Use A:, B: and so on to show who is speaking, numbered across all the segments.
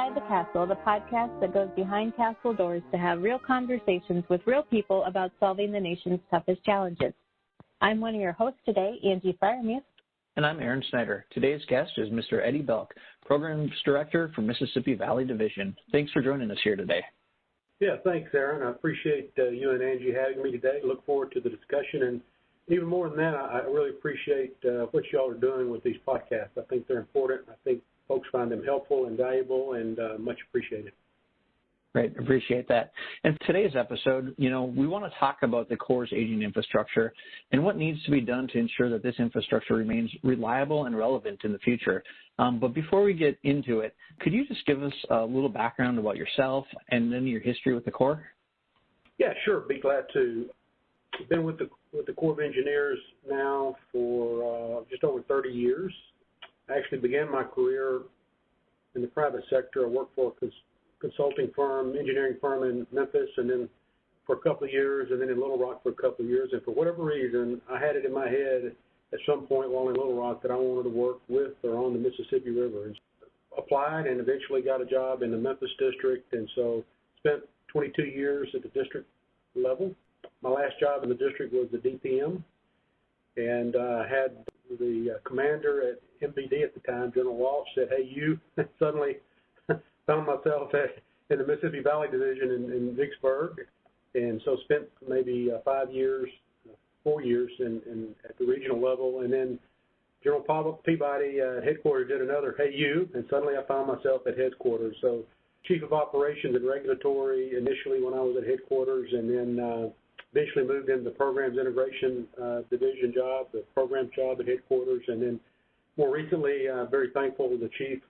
A: Inside the Castle, the podcast that goes behind castle doors to have real conversations with real people about solving the nation's toughest challenges. I'm one of your hosts today, Angie Firemuse.
B: And I'm Aaron Snyder. Today's guest is Mr. Eddie Belk, Programs Director for Mississippi Valley Division. Thanks for joining us here today.
C: Yeah, thanks, Aaron. I appreciate you and Angie having me today. Look forward to the discussion. And even more than that, I really appreciate what you all are doing with these podcasts. I think they're important. I think folks find them helpful and valuable and much appreciated.
B: Great, appreciate that. In today's episode, we want to talk about the Corps' aging infrastructure and what needs to be done to ensure that this infrastructure remains reliable and relevant in the future. But before we get into it, could you just give us a little background about yourself and then your history with the Corps? Yeah,
C: sure. Be glad to. I've been with the Corps of Engineers now for just over 30 years. I actually began my career in the private sector. I worked for a consulting firm, engineering firm in Memphis, and then for a couple of years, and then in Little Rock for a couple of years. And for whatever reason, I had it in my head at some point while in Little Rock that I wanted to work with or on the Mississippi River. And applied and eventually got a job in the Memphis district, and so spent 22 years at the district level. My last job in the district was the DPM, and had the commander at MVD at the time, General Walsh, said, "Hey, you," suddenly found myself in the Mississippi Valley Division in Vicksburg, and so spent maybe 4 years at the regional level, and then General Peabody at headquarters did another, "Hey, you," and suddenly I found myself at headquarters. So Chief of Operations and Regulatory initially when I was at headquarters, and then eventually moved into the Programs Integration Division job, the Programs job at headquarters, and then more recently, very thankful the Chief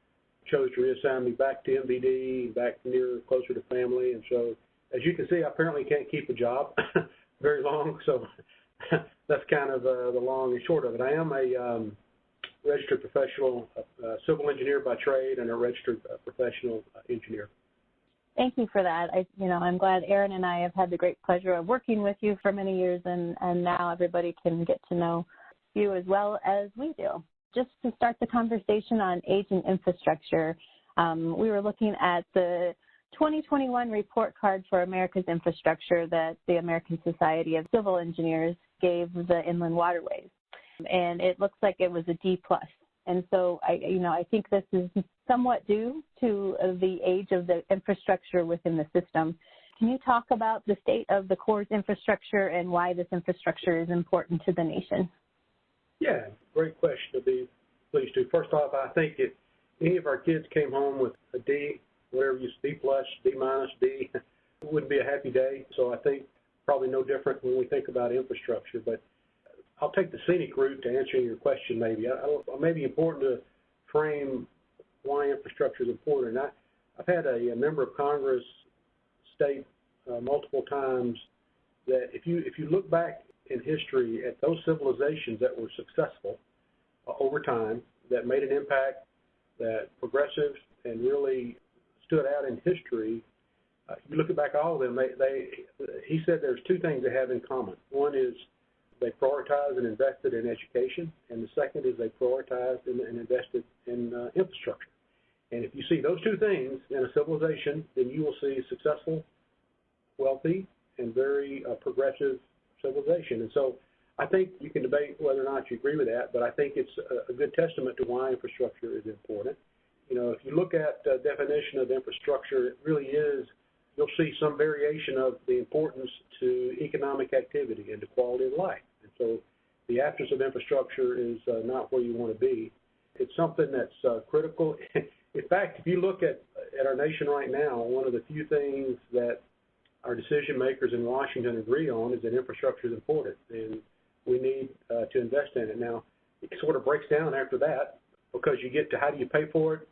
C: chose to reassign me back to MVD, back closer to family. And so, as you can see, I apparently can't keep a job very long. So that's kind of the long and short of it. I am a registered professional civil engineer by trade and a registered professional engineer.
A: Thank you for that. I'm glad Aaron and I have had the great pleasure of working with you for many years, and now everybody can get to know you as well as we do. Just to start the conversation on aging infrastructure, we were looking at the 2021 report card for America's infrastructure that the American Society of Civil Engineers gave the inland waterways, and it looks like it was a D+. And so I think this is somewhat due to the age of the infrastructure within the system. Can you talk about the state of the Corps' infrastructure and why this infrastructure is important to the nation?
C: Yeah, great question. I'd be pleased to. First off, I think if any of our kids came home with a D, whatever you say, D+, D-, D, it wouldn't be a happy day. So I think probably no different when we think about infrastructure. But I'll take the scenic route to answering your question maybe. It may be important to frame why infrastructure is important. I've had a member of Congress state multiple times that if you look back in history at those civilizations that were successful over time, that made an impact, that progressive and really stood out in history, you look back at all of them, he said there's two things they have in common. One is they prioritized and invested in education, and the second is they prioritized and invested in infrastructure. And if you see those two things in a civilization, then you will see successful, wealthy, and very progressive civilization. And so I think you can debate whether or not you agree with that, but I think it's a good testament to why infrastructure is important. If you look at the definition of infrastructure, it really is, you'll see some variation of the importance to economic activity and to quality of life. And so the absence of infrastructure is not where you want to be. It's something that's critical. In fact, if you look at our nation right now, one of the few things that our decision makers in Washington agree on is that infrastructure is important, and we need to invest in it. Now, it sort of breaks down after that because you get to how do you pay for it,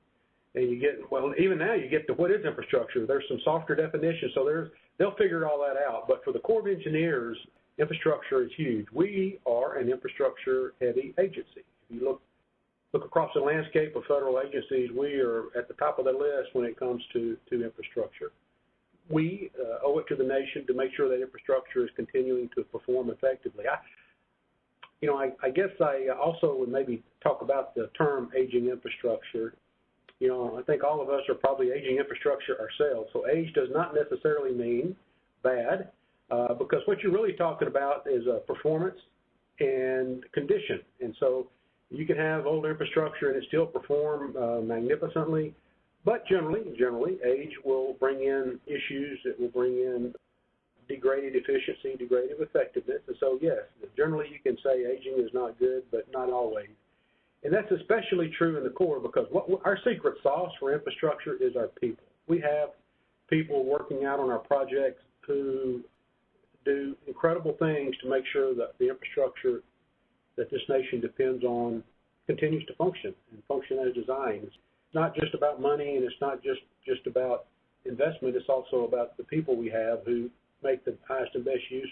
C: and you get, well, even now you get to what is infrastructure. There's some softer definitions, so they'll figure all that out. But for the Corps of Engineers, infrastructure is huge. We are an infrastructure-heavy agency. If you look across the landscape of federal agencies, we are at the top of the list when it comes to infrastructure. We owe it to the nation to make sure that infrastructure is continuing to perform effectively. I guess I also would maybe talk about the term aging infrastructure. I think all of us are probably aging infrastructure ourselves. So age does not necessarily mean bad, because what you're really talking about is performance and condition. And so you can have old infrastructure and it still perform magnificently, but generally, age will bring in issues. It will bring in degraded efficiency, degraded effectiveness. And so, yes, generally you can say aging is not good, but not always. And that's especially true in the Corps, because our secret sauce for infrastructure is our people. We have people working out on our projects who do incredible things to make sure that the infrastructure that this nation depends on continues to function and function as designed. It's not just about money, and it's not just about investment. It's also about the people we have who make the highest and best use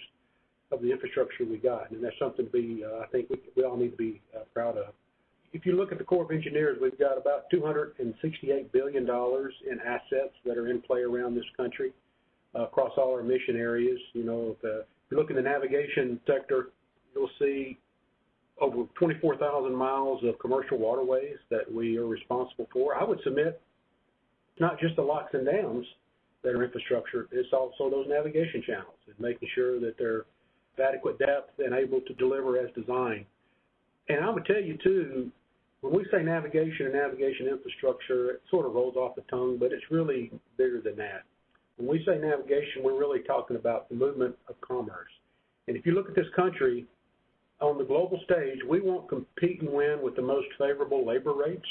C: of the infrastructure we got. And that's something to be, I think we all need to be proud of. If you look at the Corps of Engineers, we've got about $268 billion in assets that are in play around this country across all our mission areas. If you look in the navigation sector, you'll see over 24,000 miles of commercial waterways that we are responsible for. I would submit it's not just the locks and dams that are infrastructure, it's also those navigation channels and making sure that they're of adequate depth and able to deliver as designed. And I would tell you, too, when we say navigation and navigation infrastructure, it sort of rolls off the tongue, but it's really bigger than that. When we say navigation, we're really talking about the movement of commerce. And if you look at this country, on the global stage, we won't compete and win with the most favorable labor rates.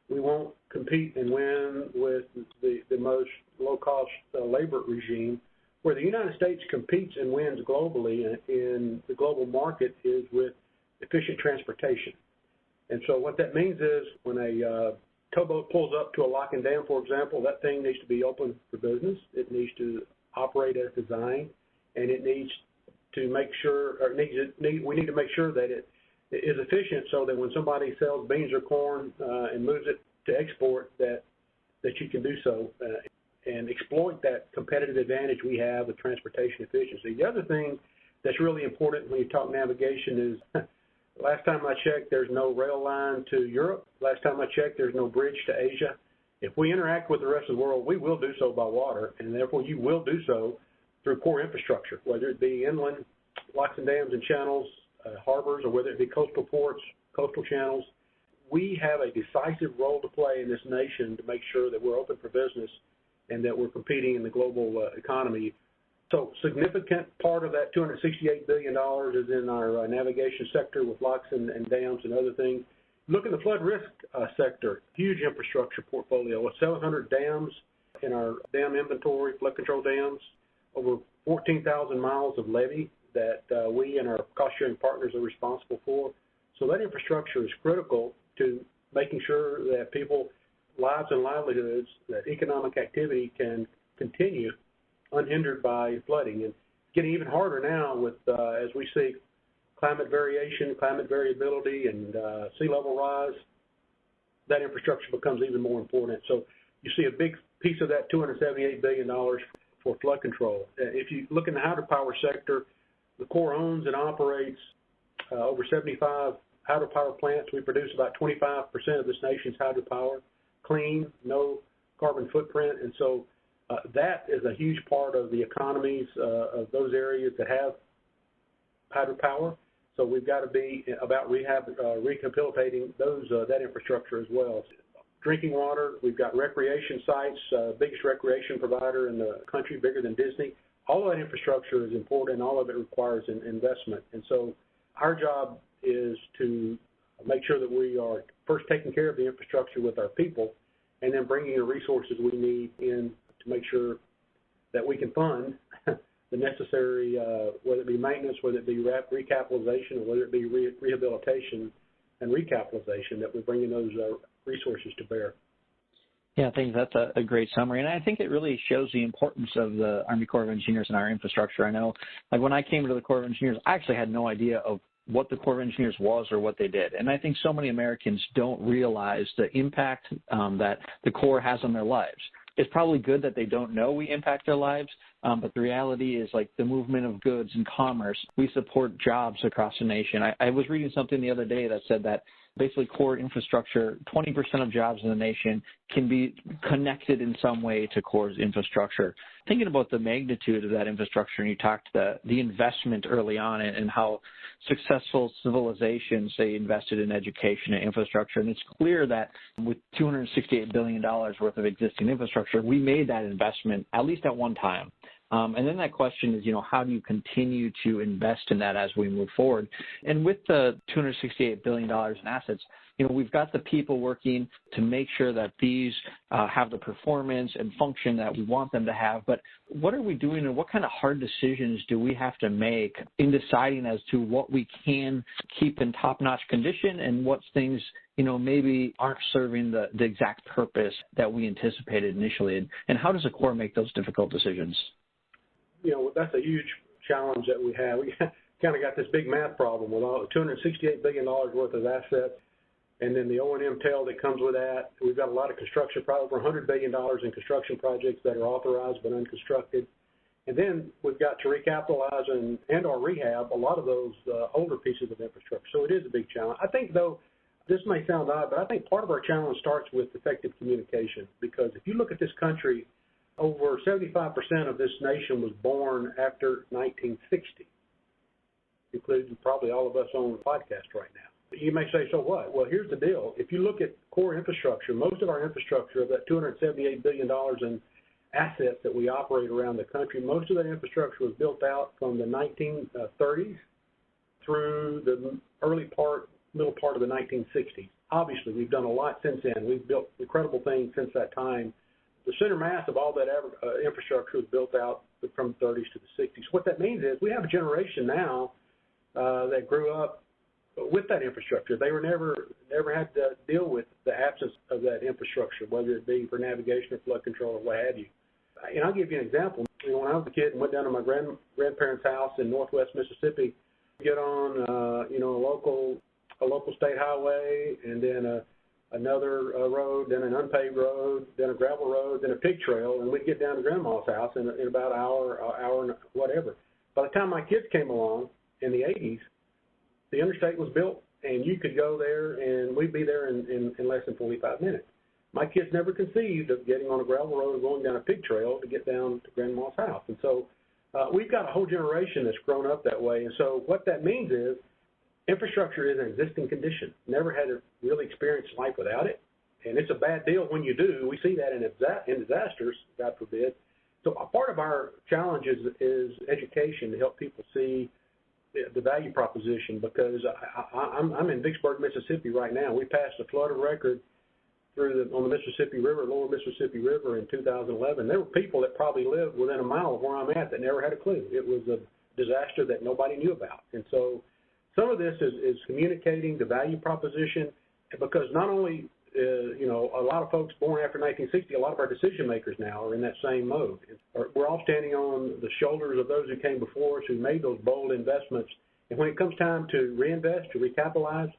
C: We won't compete and win with the most low-cost labor regime. Where the United States competes and wins globally in the global market is with efficient transportation. And so what that means is when a towboat pulls up to a lock and dam, for example, that thing needs to be open for business. It needs to operate as designed, and it needs to make sure, or we need to make sure that it is efficient so that when somebody sells beans or corn and moves it to export, that you can do so and exploit that competitive advantage we have with transportation efficiency. The other thing that's really important when you talk navigation is last time I checked, there's no rail line to Europe. Last time I checked, there's no bridge to Asia. If we interact with the rest of the world, we will do so by water, and therefore you will do so through core infrastructure, whether it be inland locks and dams and channels, harbors, or whether it be coastal ports, coastal channels. We have a decisive role to play in this nation to make sure that we're open for business and that we're competing in the global economy. So significant part of that $268 billion is in our navigation sector with locks and dams and other things. Look at the flood risk sector, huge infrastructure portfolio with 700 dams in our dam inventory, flood control dams, over 14,000 miles of levee that we and our cost-sharing partners are responsible for. So that infrastructure is critical to making sure that people's lives and livelihoods, that economic activity can continue unhindered by flooding. And it's getting even harder now with, as we see climate variation, climate variability, and sea level rise, that infrastructure becomes even more important. So you see a big piece of that $278 billion for flood control. If you look in the hydropower sector, the Corps owns and operates over 75 hydropower plants. We produce about 25% of this nation's hydropower, clean, no carbon footprint. And so that is a huge part of the economies of those areas that have hydropower. So we've got to be about rehabilitating that infrastructure as well. Drinking water, we've got recreation sites, biggest recreation provider in the country, bigger than Disney. All of that infrastructure is important, and all of it requires an investment. And so our job is to make sure that we are first taking care of the infrastructure with our people, and then bringing the resources we need in to make sure that we can fund the necessary, whether it be maintenance, whether it be recapitalization, or whether it be rehabilitation and recapitalization, that we're bringing those resources to bear.
B: Yeah, I think that's a great summary, and I think it really shows the importance of the Army Corps of Engineers and our infrastructure. I know, like when I came to the Corps of Engineers, I actually had no idea of what the Corps of Engineers was or what they did, and I think so many Americans don't realize the impact that the Corps has on their lives. It's probably good that they don't know we impact their lives, but the reality is, like, the movement of goods and commerce, we support jobs across the nation. I was reading something the other day that said that basically core infrastructure, 20% of jobs in the nation can be connected in some way to core's infrastructure. Thinking about the magnitude of that infrastructure, and you talked the investment early on and how successful civilizations, say, invested in education and infrastructure, and it's clear that with $268 billion worth of existing infrastructure, we made that investment at least at one time. And then that question is, how do you continue to invest in that as we move forward? And with the $268 billion in assets, we've got the people working to make sure that these have the performance and function that we want them to have. But what are we doing, and what kind of hard decisions do we have to make in deciding as to what we can keep in top-notch condition and what things, maybe aren't serving the exact purpose that we anticipated initially? And how does the Corps make those difficult decisions?
C: That's a huge challenge that we have. We kind of got this big math problem with all $268 billion worth of assets, and then the O&M tail that comes with that. We've got a lot of construction, probably over $100 billion in construction projects that are authorized but unconstructed. And then we've got to recapitalize and or rehab a lot of those older pieces of infrastructure. So it is a big challenge. I think, though, this may sound odd, but I think part of our challenge starts with effective communication, because if you look at this country, over 75% of this nation was born after 1960, including probably all of us on the podcast right now. You may say, so what? Well, here's the deal. If you look at core infrastructure, most of our infrastructure, of that $278 billion in assets that we operate around the country, most of that infrastructure was built out from the 1930s through the middle part of the 1960s. Obviously, we've done a lot since then. We've built incredible things since that time. The center mass of all that infrastructure was built out from the 30s to the 60s. What that means is we have a generation now that grew up with that infrastructure. They were never had to deal with the absence of that infrastructure, whether it be for navigation or flood control or what have you. And I'll give you an example. When I was a kid and went down to my grandparents' house in northwest Mississippi, get on a local state highway, and then another road, then an unpaved road, then a gravel road, then a pig trail, and we'd get down to Grandma's house in about an hour and whatever. By the time my kids came along in the 80s, the interstate was built, and you could go there, and we'd be there in less than 45 minutes. My kids never conceived of getting on a gravel road and going down a pig trail to get down to Grandma's house. And so we've got a whole generation that's grown up that way. And so what that means is infrastructure is an existing condition. Never had to really experience life without it, and it's a bad deal when you do. We see that in disasters, God forbid. So a part of our challenge is education to help people see the value proposition, because I'm in Vicksburg, Mississippi right now. We passed a flood of record on the Mississippi River, lower Mississippi River in 2011. There were people that probably lived within a mile of where I'm at that never had a clue. It was a disaster that nobody knew about. And so some of this is communicating the value proposition, because not only, a lot of folks born after 1960, a lot of our decision makers now are in that same mode. We're all standing on the shoulders of those who came before us, who made those bold investments. And when it comes time to reinvest, to recapitalize,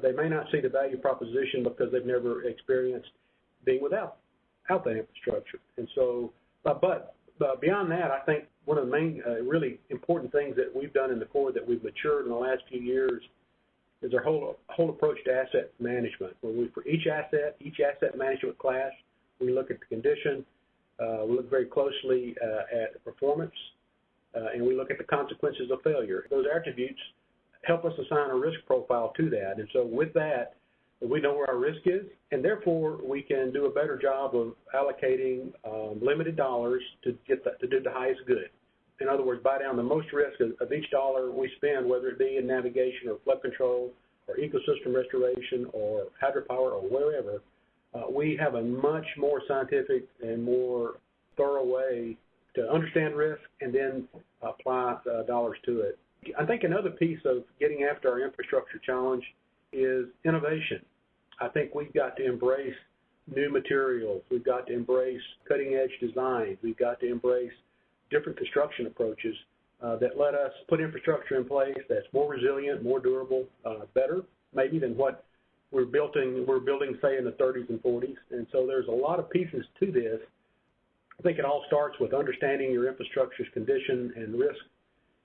C: they may not see the value proposition because they've never experienced being without that infrastructure. And so, but beyond that, I think one of the main really important things that we've done in the Corps that we've matured in the last few years is our whole approach to asset management. For each asset management class, we look at the condition, we look very closely at performance, and we look at the consequences of failure. Those attributes help us assign a risk profile to that. And so with that, we know where our risk is, and therefore we can do a better job of allocating limited dollars to do the highest good. In other words, buy down the most risk of each dollar we spend, whether it be in navigation or flood control or ecosystem restoration or hydropower or wherever. We have a much more scientific and more thorough way to understand risk and then apply dollars to it. I think another piece of getting after our infrastructure challenge is innovation. I think we've got to embrace new materials. We've got to embrace cutting-edge designs. We've got to embrace different construction approaches that let us put infrastructure in place that's more resilient, more durable, better maybe than what we're building, say, in the 30s and 40s. And so there's a lot of pieces to this. I think it all starts with understanding your infrastructure's condition and risk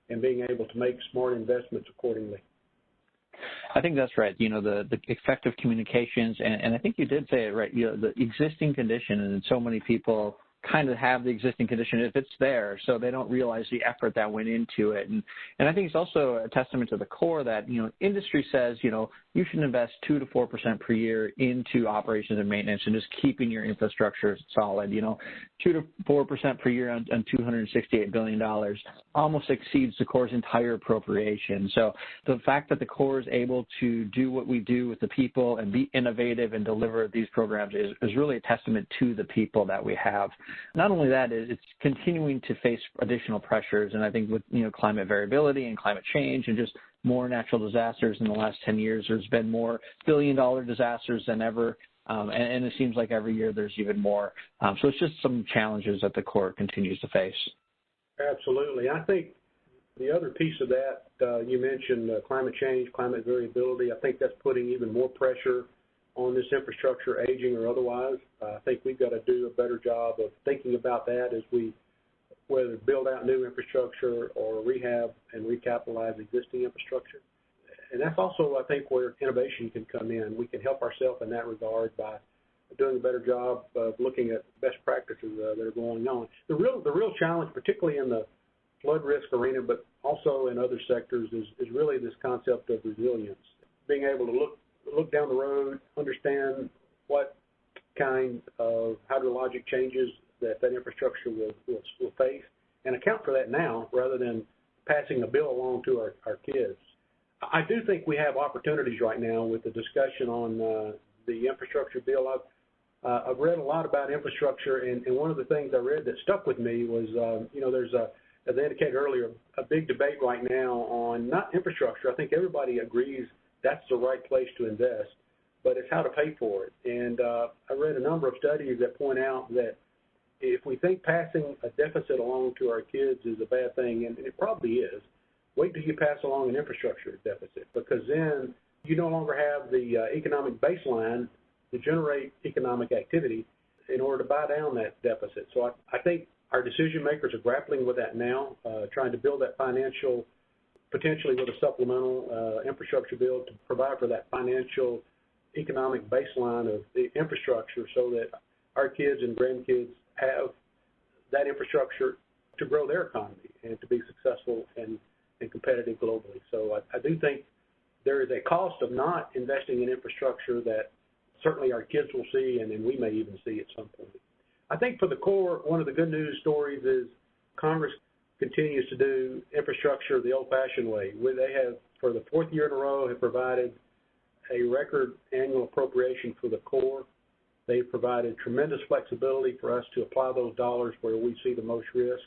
C: and being able to make smart investments accordingly.
B: I think that's right. The effective communications, and I think you did say it right, the existing condition, and so many people kind of have the existing condition if it's there, so they don't realize the effort that went into it. And I think it's also a testament to the core that, industry says, you should invest 2 to 4% per year into operations and maintenance and just keeping your infrastructure solid. 2 to 4% per year on $268 billion almost exceeds the Corps' entire appropriation. So the fact that the Corps is able to do what we do with the people and be innovative and deliver these programs is really a testament to the people that we have. Not only that, it's continuing to face additional pressures, and I think with climate variability and climate change and just more natural disasters in the last 10 years, there's been more billion-dollar disasters than ever, and it seems like every year there's even more. So it's just some challenges that the Corps continues to face.
C: Absolutely. I think the other piece of that, you mentioned climate change, climate variability. I think that's putting even more pressure on this infrastructure, aging or otherwise. I think we've got to do a better job of thinking about that as we whether build out new infrastructure or rehab and recapitalize existing infrastructure. And that's also, I think, where innovation can come in. We can help ourselves in that regard by doing a better job of looking at best practices that are going on. The real challenge, particularly in the flood risk arena, but also in other sectors, is really this concept of resilience. Being able to look down the road, understand what kind of hydrologic changes that infrastructure will face, and account for that now rather than passing a bill along to our kids. I do think we have opportunities right now with the discussion on the infrastructure bill. I've read a lot about infrastructure, and one of the things I read that stuck with me was, there's as I indicated earlier, a big debate right now on not infrastructure. I think everybody agrees that's the right place to invest, but it's how to pay for it. And I read a number of studies that point out that if we think passing a deficit along to our kids is a bad thing, and it probably is, wait till you pass along an infrastructure deficit, because then you no longer have the economic baseline to generate economic activity in order to buy down that deficit. So I think our decision makers are grappling with that now, trying to build that financial, potentially with a supplemental infrastructure bill to provide for that financial economic baseline of the infrastructure so that our kids and grandkids have that infrastructure to grow their economy and to be successful and competitive globally. So I do think there is a cost of not investing in infrastructure that certainly our kids will see, and then we may even see at some point. I think for the Corps, one of the good news stories is Congress continues to do infrastructure the old-fashioned way, where they have, for the fourth year in a row, have provided a record annual appropriation for the Corps. They've provided tremendous flexibility for us to apply those dollars where we see the most risk,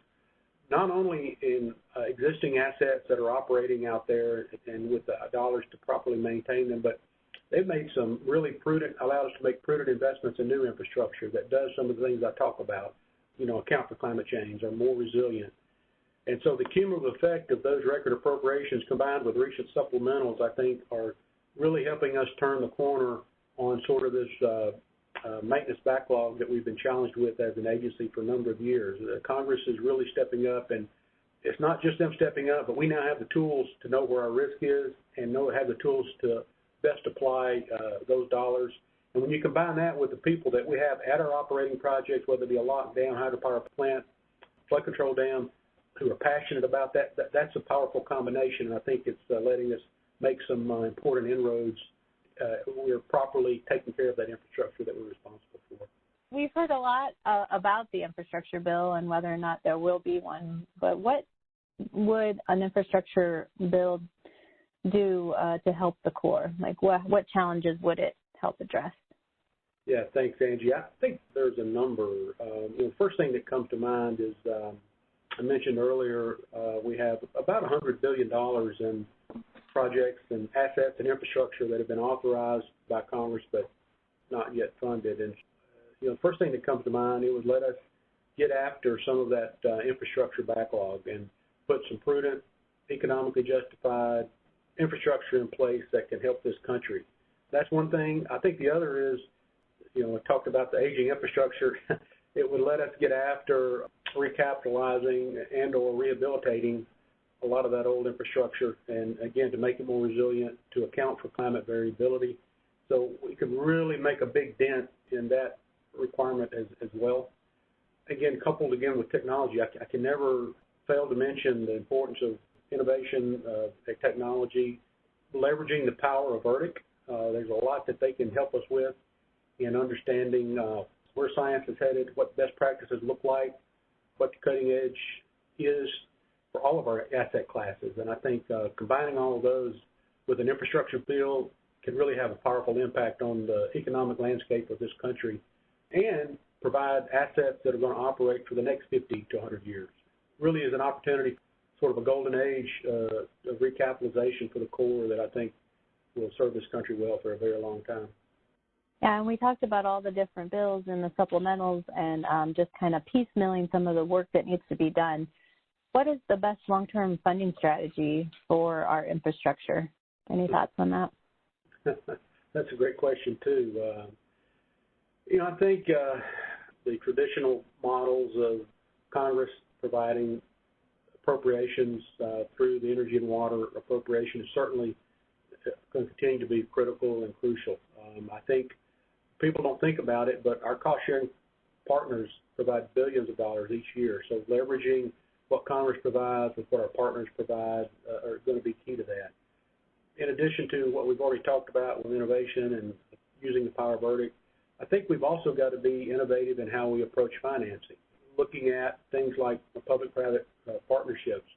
C: not only in existing assets that are operating out there and with the dollars to properly maintain them, but they've made some really allowed us to make prudent investments in new infrastructure that does some of the things I talk about, account for climate change, are more resilient. And so the cumulative effect of those record appropriations combined with recent supplementals, I think, are really helping us turn the corner on sort of this maintenance backlog that we've been challenged with as an agency for a number of years. Congress is really stepping up, and it's not just them stepping up, but we now have the tools to know where our risk is and have the tools to best apply those dollars. And when you combine that with the people that we have at our operating projects, whether it be a locked dam hydropower plant, flood control dam, who are passionate about that's a powerful combination, and I think it's letting us make some important inroads. We're properly taking care of that infrastructure that we're responsible for.
A: We've heard a lot about the infrastructure bill and whether or not there will be one, but what would an infrastructure bill do to help the Corps? Like what challenges would it help address?
C: Yeah, thanks, Angie. I think there's a number. The first thing that comes to mind is I mentioned earlier we have about $100 billion in projects and assets and infrastructure that have been authorized by Congress but not yet funded. And the first thing that comes to mind, it would let us get after some of that infrastructure backlog and put some prudent, economically justified infrastructure in place that can help this country. That's one thing. I think the other is, I talked about the aging infrastructure. It would let us get after recapitalizing and or rehabilitating a lot of that old infrastructure, and again, to make it more resilient, to account for climate variability. So we can really make a big dent in that requirement as well. Again, coupled again with technology, I can never fail to mention the importance of innovation, technology, leveraging the power of Verdict. There's a lot that they can help us with in understanding where science is headed, what best practices look like, what the cutting edge is for all of our asset classes. And I think combining all of those with an infrastructure bill can really have a powerful impact on the economic landscape of this country and provide assets that are going to operate for the next 50 to 100 years. Really is an opportunity, sort of a golden age of recapitalization for the Corps that I think will serve this country well for a very long time.
A: Yeah, and we talked about all the different bills and the supplementals and just kind of piecemealing some of the work that needs to be done. What is the best long-term funding strategy for our infrastructure? Any thoughts on that?
C: That's a great question, too. I think the traditional models of Congress providing appropriations through the energy and water appropriation is certainly going to continue to be critical and crucial. I think people don't think about it, but our cost-sharing partners provide billions of dollars each year. So leveraging what Congress provides with what our partners provide are going to be key to that. In addition to what we've already talked about with innovation and using the power of Verdict, I think we've also got to be innovative in how we approach financing, looking at things like public-private partnerships,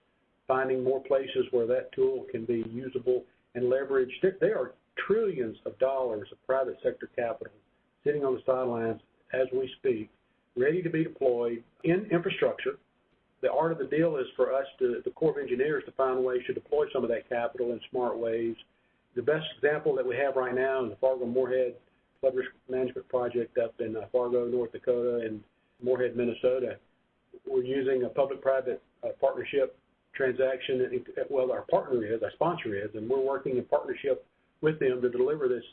C: finding more places where that tool can be usable and leveraged. There are trillions of dollars of private sector capital sitting on the sidelines as we speak, ready to be deployed in infrastructure. The art of the deal is for us, the Corps of Engineers, to find ways to deploy some of that capital in smart ways. The best example that we have right now is the Fargo-Moorhead Flood Risk Management Project up in Fargo, North Dakota, and Moorhead, Minnesota. We're using a public-private partnership transaction. Well, our sponsor is, and we're working in partnership with them to deliver this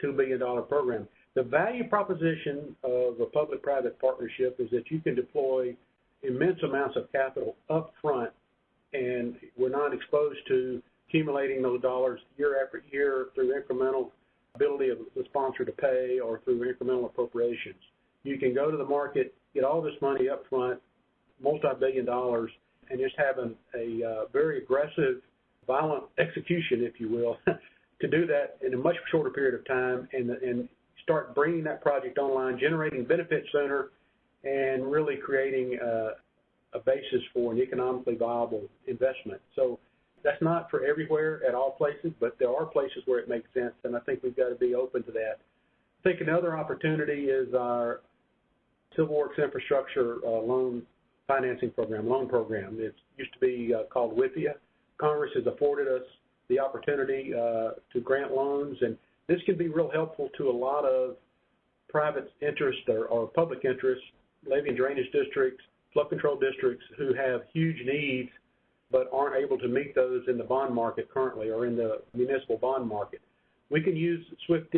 C: $2 billion program. The value proposition of a public-private partnership is that you can deploy immense amounts of capital up front, and we're not exposed to accumulating those dollars year after year through incremental ability of the sponsor to pay or through incremental appropriations. You can go to the market, get all this money up front, multi-billion dollars, and just have a very aggressive, violent execution, if you will, to do that in a much shorter period of time and start bringing that project online, generating benefits sooner, and really creating a basis for an economically viable investment. So that's not for everywhere at all places, but there are places where it makes sense, and I think we've got to be open to that. I think another opportunity is our Civil Works Infrastructure Loan Financing Program, loan program. It used to be called WIFIA. Congress has afforded us the opportunity to grant loans, and this can be real helpful to a lot of private interest or public interest, levee and drainage districts, flood control districts who have huge needs but aren't able to meet those in the bond market currently or in the municipal bond market. We can use SWIFT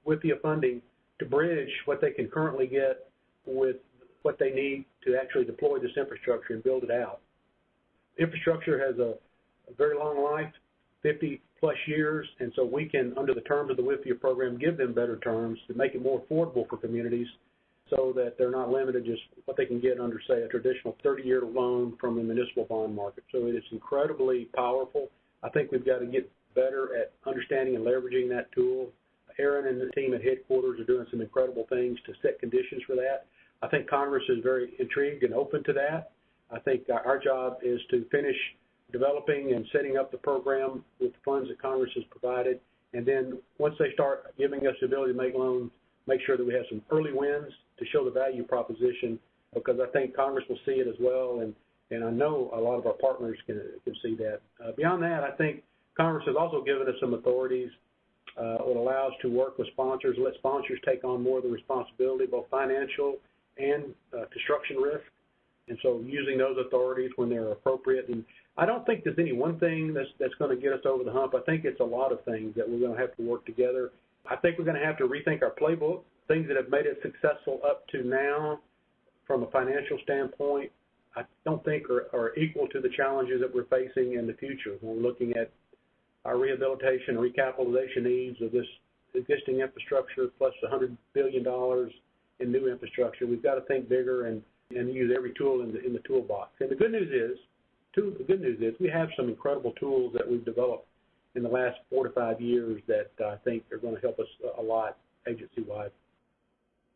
C: WIFIA funding to bridge what they can currently get with what they need to actually deploy this infrastructure and build it out. Infrastructure has a very long life, 50-plus years, and so we can, under the terms of the WIFIA program, give them better terms to make it more affordable for communities so that they're not limited just what they can get under, say, a traditional 30-year loan from the municipal bond market. So it is incredibly powerful. I think we've got to get better at understanding and leveraging that tool. Aaron and the team at headquarters are doing some incredible things to set conditions for that. I think Congress is very intrigued and open to that. I think our job is to finish developing and setting up the program with the funds that Congress has provided, and then once they start giving us the ability to make loans, make sure that we have some early wins to show the value proposition, because I think Congress will see it as well, and I know a lot of our partners can see that. Beyond that, I think Congress has also given us some authorities that allow us to work with sponsors, let sponsors take on more of the responsibility, both financial and construction risk, and so using those authorities when they're appropriate. And I don't think there's any one thing that's going to get us over the hump. I think it's a lot of things that we're going to have to work together. I think we're going to have to rethink our playbook, things that have made it successful up to now from a financial standpoint I don't think are equal to the challenges that we're facing in the future. When we're looking at our rehabilitation and recapitalization needs of this existing infrastructure plus $100 billion in new infrastructure, we've got to think bigger and use every tool in the toolbox. And the good news is we have some incredible tools that we've developed in the last 4 to 5 years that I think are going to help us a lot agency-wide.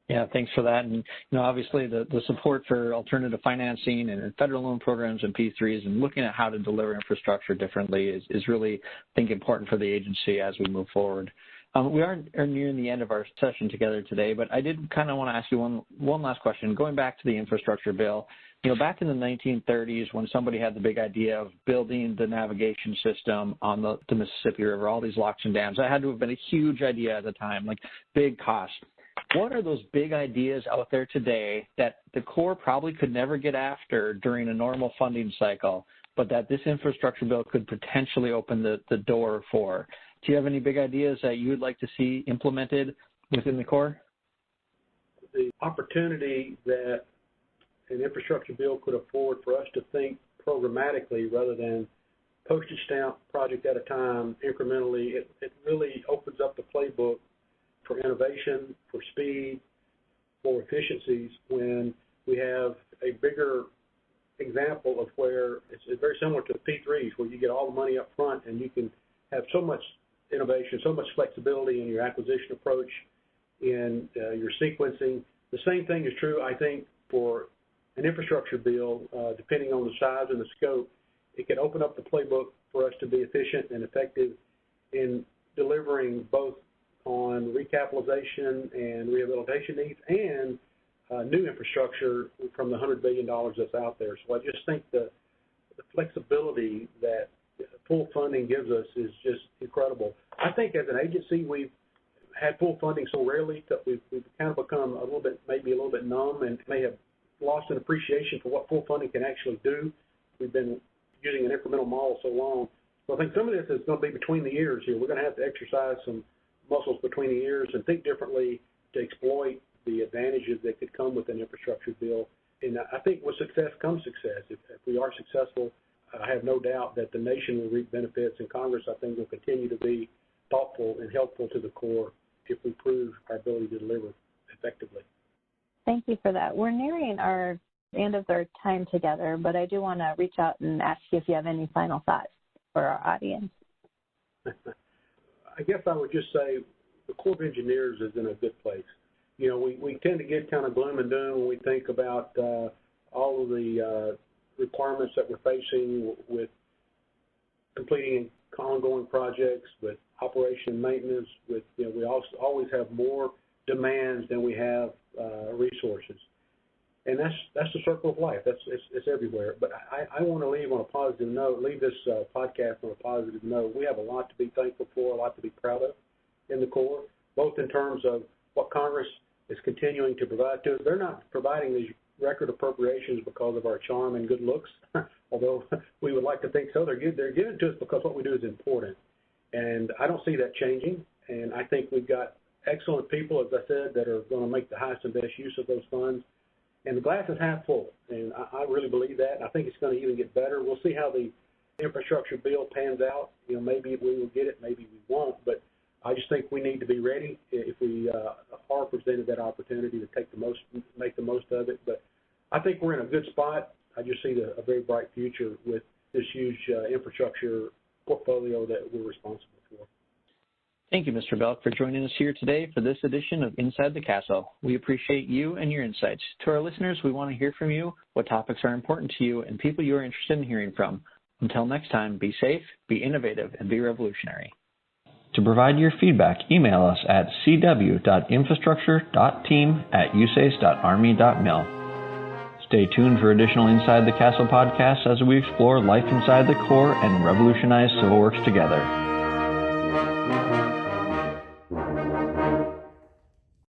B: Yeah, thanks for that. And, obviously the support for alternative financing and federal loan programs and P3s and looking at how to deliver infrastructure differently is really, I think, important for the agency as we move forward. We are nearing the end of our session together today, but I did kind of want to ask you one last question. Going back to the infrastructure bill, back in the 1930s when somebody had the big idea of building the navigation system on the Mississippi River, all these locks and dams, that had to have been a huge idea at the time, like big cost. What are those big ideas out there today that the Corps probably could never get after during a normal funding cycle, but that this infrastructure bill could potentially open the door for? Do you have any big ideas that you would like to see implemented within the Corps?
C: The opportunity that an infrastructure bill could afford for us to think programmatically rather than postage stamp project at a time, incrementally, it really opens up the playbook for innovation, for speed, for efficiencies when we have a bigger example of where it's very similar to P3s where you get all the money up front and you can have so much innovation, so much flexibility in your acquisition approach, in your sequencing. The same thing is true, I think, for an infrastructure bill, depending on the size and the scope. It can open up the playbook for us to be efficient and effective in delivering both on recapitalization and rehabilitation needs and new infrastructure from the $100 billion that's out there. So I just think the flexibility that full funding gives us is just incredible. I think as an agency we've had full funding so rarely that we've kind of become maybe a little bit numb and may have lost an appreciation for what full funding can actually do. We've been using an incremental model so long. So I think some of this is going to be between the ears here. We're going to have to exercise some muscles between the ears and think differently to exploit the advantages that could come with an infrastructure bill. And I think with success comes success. If we are successful, I have no doubt that the nation will reap benefits, and Congress, I think, will continue to be thoughtful and helpful to the Corps if we prove our ability to deliver effectively.
A: Thank you for that. We're nearing our end of our time together, but I do want to reach out and ask you if you have any final thoughts for our audience.
C: I guess I would just say the Corps of Engineers is in a good place. We tend to get kind of gloom and doom when we think about all of the requirements that we're facing with completing ongoing projects, with operation and maintenance, with we also always have more demands than we have resources, and that's the circle of life. It's everywhere. But I want to leave on a positive note. Leave this podcast on a positive note. We have a lot to be thankful for, a lot to be proud of in the Corps, both in terms of what Congress is continuing to provide to us. They're not providing these record appropriations because of our charm and good looks, although we would like to think so. They're given to us because what we do is important, and I don't see that changing. And I think we've got excellent people, as I said, that are going to make the highest and best use of those funds. And the glass is half full, and I really believe that. I think it's going to even get better. We'll see how the infrastructure bill pans out. Maybe we will get it, maybe we won't. But I just think we need to be ready if we are presented that opportunity to make the most of it. But I think we're in a good spot. I just see a very bright future with this huge infrastructure portfolio that we're responsible for.
B: Thank you, Mr. Belk, for joining us here today for this edition of Inside the Castle. We appreciate you and your insights. To our listeners, we want to hear from you, what topics are important to you, and people you are interested in hearing from. Until next time, be safe, be innovative, and be revolutionary.
D: To provide your feedback, email us at cw.infrastructure.team@usace.army.mil. Stay tuned for additional Inside the Castle podcasts as we explore life inside the Corps and revolutionize civil works together.